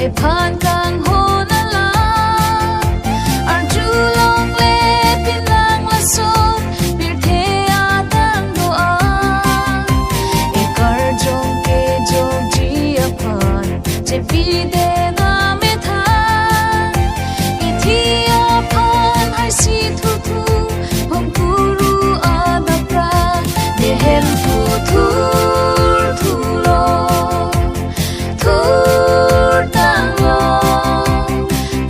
e phan kang ho na la ar chu long le pin lang la son bir the a tang do a e kar jong ke jong ji a phan che pi de na me tha e thi a phan hai si thu thu hom guru a da pra de hem thu thu thu lo Thurtang lo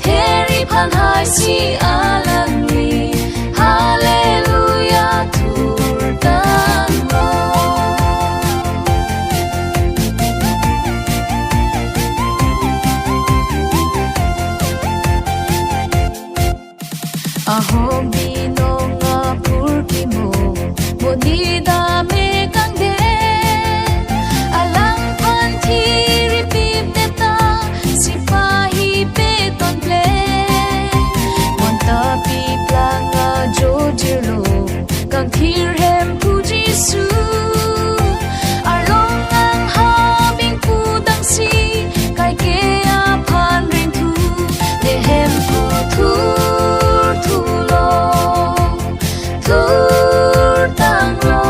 theri phan hai si alang ni hallelujah Thurtang lo ahom binonga purki mo bonida me kang de alang phan thi ripip de ta sipahi pe ton ple monta pi planga jo jilo kang thir hem pu jisu arlong ang ha bing pu dang si kai ke a phan ring thu de hem pu thu thu lo Thurtang lo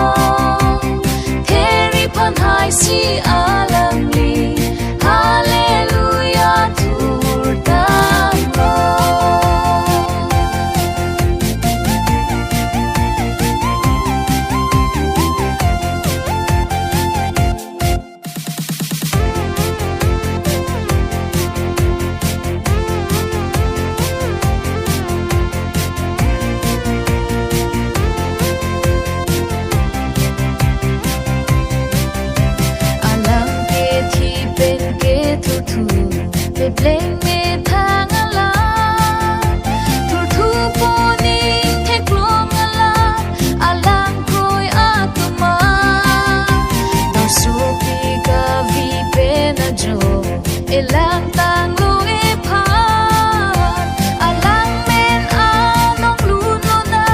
theri phan hai si alang li hallelujah Thurtang lo alang ke thi pen ke thu thu pe bleng me thang ala thur thu po ning the klom ala alang koi atuma no su pi ka vi pe na jo elang tang lo e pha alang men anong lu no na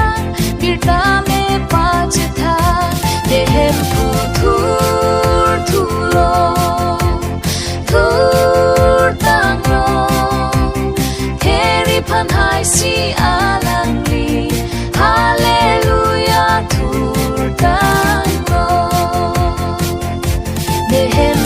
bir ta me pa che tha de hem pu thu thu lo Thurtang lo theri phan hai si alang li hallelujah Thurtang lo de hem